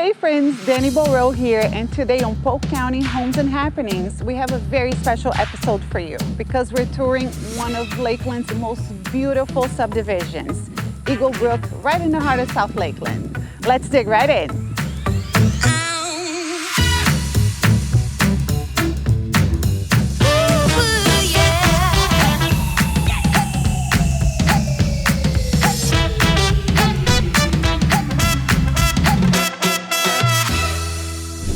Hey friends, Dani Borow here, and today on Polk County Homes and Happenings, we have a very special episode for you because we're touring one of Lakeland's most beautiful subdivisions, Eaglebrooke, right in the heart of South Lakeland. Let's dig right in.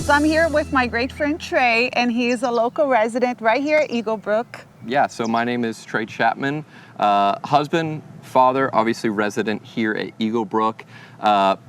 So I'm here with my great friend Trey, and he is a local resident right here at Eaglebrooke. Yeah, so my name is Trey Chapman, husband, father, obviously resident here at Eaglebrooke,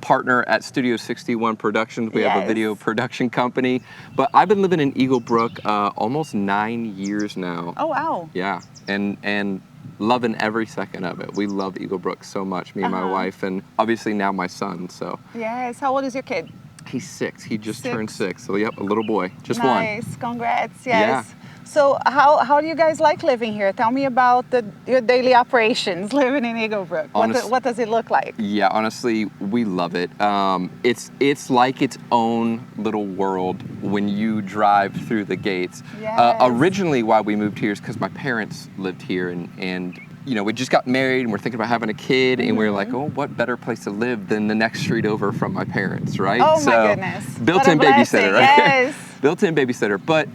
partner at Studio 61 Productions. We have a video production company, but I've been living in Eaglebrooke almost 9 years now. Oh, wow. Yeah, and loving every second of it. We love Eaglebrooke so much, me and my wife, and obviously now my son, so. Yes, how old is your kid? He's 6. He just turned 6. So yep, a little boy, just one. Nice, congrats. Yes. Yeah. So how do you guys like living here? Tell me about your daily operations living in Eaglebrooke. What does it look like? Yeah, honestly, we love it. It's like its own little world when you drive through the gates. Yes. Originally, why we moved here is because my parents lived here, and you know, we just got married and we're thinking about having a kid, and we were like, oh, what better place to live than the next street over from my parents, right? Oh my goodness. Built-in babysitter, right? Yes. Built-in babysitter. But,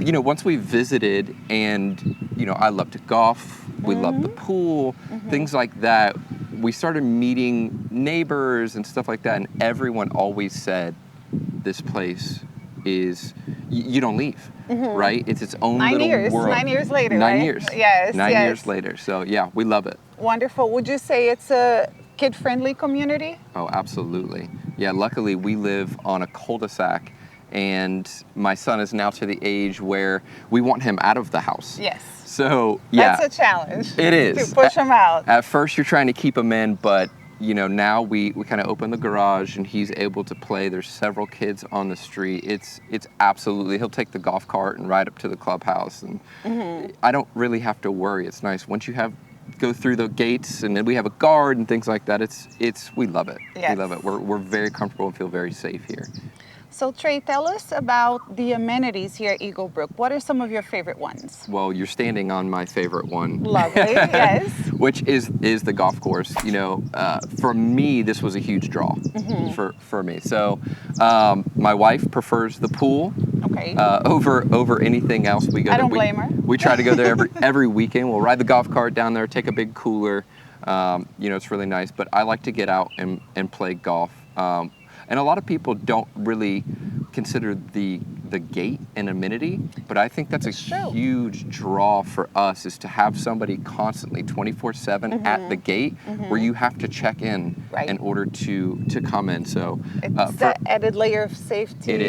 you know, once we visited and, you know, I love to golf, we love the pool, things like that, we started meeting neighbors and stuff like that, and everyone always said, this place is, you don't leave, right? It's its own little world. 9 years later, 9 right? years. Yes, 9 years later. So yeah, we love it. Wonderful. Would you say it's a kid-friendly community? Oh, absolutely. Yeah, luckily we live on a cul-de-sac, and my son is now to the age where we want him out of the house. Yes. So yeah. That's a challenge. It is. To push him out. At first you're trying to keep him in, but you know, now we kind of open the garage and he's able to play. There's several kids on the street. It's absolutely, he'll take the golf cart and ride up to the clubhouse, and I don't really have to worry. It's nice. Once you go through the gates and then we have a guard and things like that, we love it. Yes. We love it. We're very comfortable and feel very safe here. So Trey, tell us about the amenities here at Eaglebrooke. What are some of your favorite ones? Well, you're standing on my favorite one. Lovely, yes. Which is the golf course. You know, for me, this was a huge draw for me. So my wife prefers the pool over anything else. I don't blame her. We try to go there every weekend. We'll ride the golf cart down there, take a big cooler. You know, it's really nice. But I like to get out and play golf. And a lot of people don't really consider the gate an amenity, but I think that's a huge draw for us, is to have somebody constantly 24/7 at the gate where you have to check in order to come in. So it's that added layer of safety. It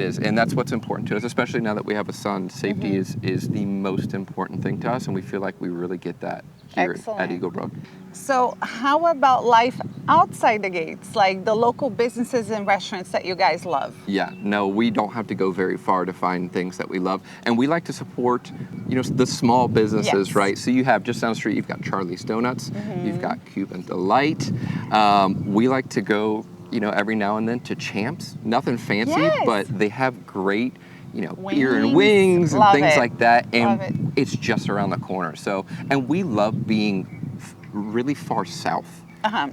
is, and that's what's important to us, especially now that we have a son. Safety is the most important thing to us, and we feel like we really get that here at Eaglebrooke. So how about life outside the gates, like the local businesses and restaurants that you guys love? Yeah, no, we don't have to go very far to find things that we love. And we like to support, you know, the small businesses, right? So you have, just down the street, you've got Charlie's Donuts, you've got Cuban Delight. We like to go, you know, every now and then to Champs. Nothing fancy, but they have great, you know, beer and wings and things like that. And it's just around the corner. So, and we love being really far south,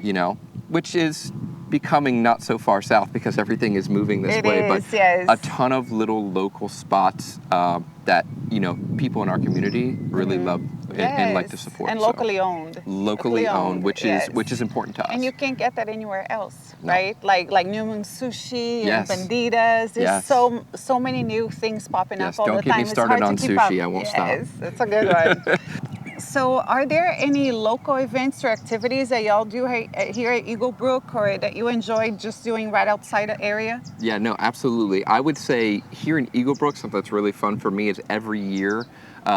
you know, which is becoming not so far south because everything is moving this way. But a ton of little local spots that, you know, people in our community really love and like to support. And locally owned. Locally owned, which is important to us. And you can't get that anywhere else, right? Like Newman Sushi and Banditas. There's so many new things popping up all the time. Don't get me started on sushi. I won't stop. Yes, that's a good one. So are there any local events or activities that y'all do here at Eaglebrooke, or that you enjoy just doing right outside the area? Yeah, no, absolutely. I would say here in Eaglebrooke, something that's really fun for me is every year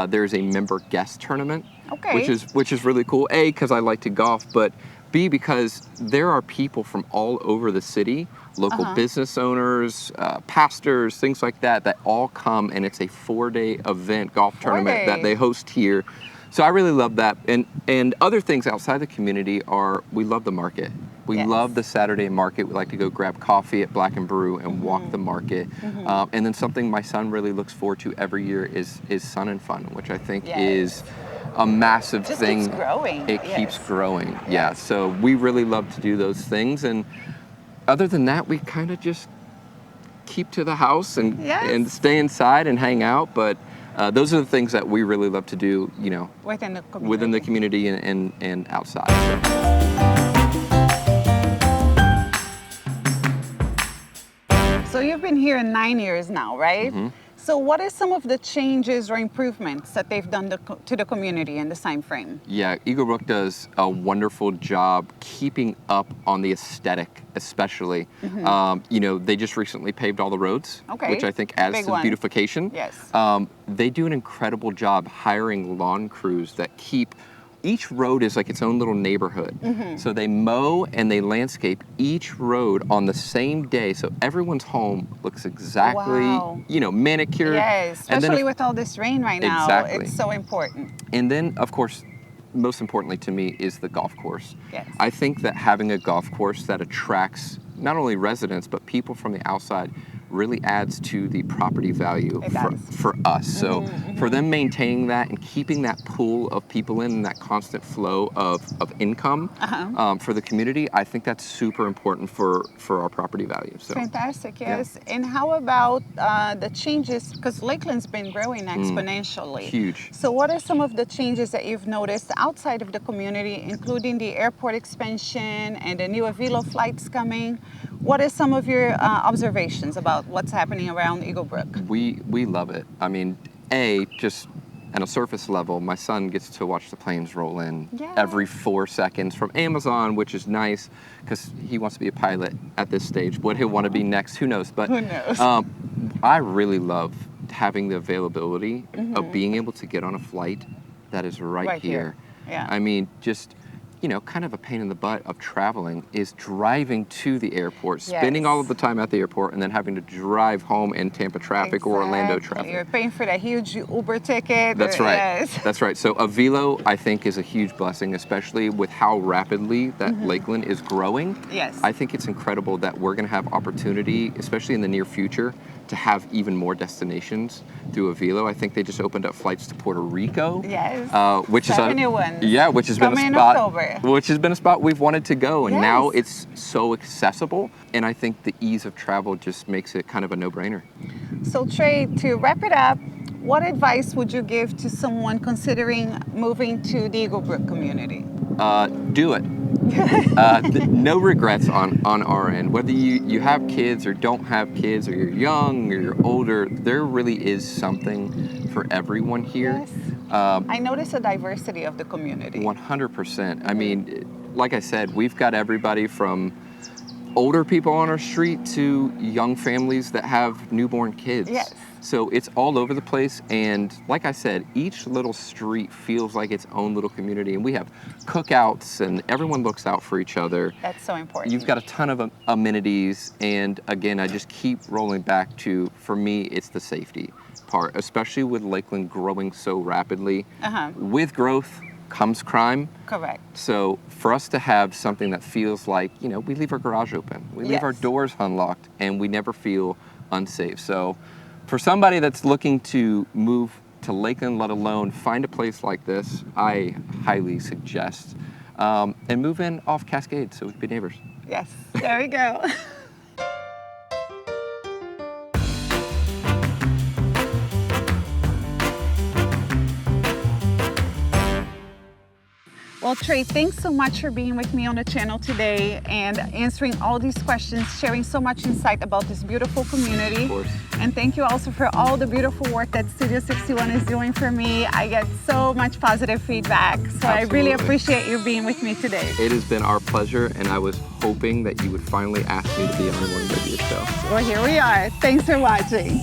there's a member guest tournament, which is really cool. A, because I like to golf, but B, because there are people from all over the city, local business owners, pastors, things like that, that all come, and it's a 4-day event, golf tournament that they host here. So I really love that. And other things outside the community are, we love the market. We Yes. love the Saturday market. We like to go grab coffee at Black and Brew and walk the market. And then something my son really looks forward to every year is Sun and Fun, which I think Yes. is a massive Just thing. keeps growing. It Yes. keeps growing. Yeah. So we really love to do those things. And other than that, we kind of just keep to the house and Yes. stay inside and hang out. But those are the things that we really love to do, you know, Within the community. and outside. So. So you've been here 9 years now, right? So what are some of the changes or improvements that they've done to the community in this time frame? Yeah, Eaglebrooke does a wonderful job keeping up on the aesthetic, especially. You know, they just recently paved all the roads, which I think adds Big to the one. beautification. Yes. They do an incredible job hiring lawn crews that keep. Each road is like its own little neighborhood. So they mow and they landscape each road on the same day. So everyone's home looks exactly, Wow. you know, manicured. Yes, And then especially with all this rain right now. Exactly. It's so important. And then, of course, most importantly to me is the golf course. Yes. I think that having a golf course that attracts not only residents, but people from the outside really adds to the property value for us. So for them maintaining that and keeping that pool of people in and that constant flow of income for the community, I think that's super important for our property value. So. Fantastic, yes. And how about the changes, because Lakeland's been growing exponentially. Huge. So what are some of the changes that you've noticed outside of the community, including the airport expansion and the new Avilo flights coming? What are some of your observations about what's happening around Eaglebrook? We love it. I mean, just on a surface level, my son gets to watch the planes roll in every 4 seconds from Amazon, which is nice because he wants to be a pilot at this stage. What he'll want to be next, who knows? But Who knows? I really love having the availability of being able to get on a flight that is right here. Yeah. I mean, just, you know, kind of a pain in the butt of traveling is driving to the airport, spending all of the time at the airport, and then having to drive home in Tampa traffic or Orlando traffic. You're paying for that huge Uber ticket. That's right. Yes. That's right. So Avilo, I think, is a huge blessing, especially with how rapidly that Lakeland is growing. Yes. I think it's incredible that we're going to have opportunity, especially in the near future, to have even more destinations through Avilo. I think they just opened up flights to Puerto Rico. Yes. Which is new ones. Yeah, which has been a Coming in spot. October. Which has been a spot we've wanted to go, and now Yes. it's so accessible. And I think the ease of travel just makes it kind of a no-brainer. So Trey, to wrap it up, what advice would you give to someone considering moving to the Eaglebrook community? Do it. No regrets on our end. Whether you have kids or don't have kids, or you're young or you're older, there really is something for everyone here. Yes. I notice a diversity of the community. 100%. I mean, like I said, we've got everybody from older people on our street to young families that have newborn kids. Yes. So it's all over the place, and like I said, each little street feels like its own little community, and we have cookouts, and everyone looks out for each other. That's so important. You've got a ton of amenities, and again, I just keep rolling back to, for me, it's the safety part, especially with Lakeland growing so rapidly. With growth comes crime. Correct. So for us to have something that feels like, you know, we leave our garage open, we leave our doors unlocked, and we never feel unsafe. So for somebody that's looking to move to Lakeland, let alone find a place like this, I highly suggest, and move in off Cascade so we can be neighbors. Yes, there we go. Well, Trey, thanks so much for being with me on the channel today and answering all these questions, sharing so much insight about this beautiful community. Of course. And thank you also for all the beautiful work that Studio 61 is doing for me. I get so much positive feedback. So I really appreciate you being with me today. It has been our pleasure, and I was hoping that you would finally ask me to be on one of your shows. Well, here we are. Thanks for watching.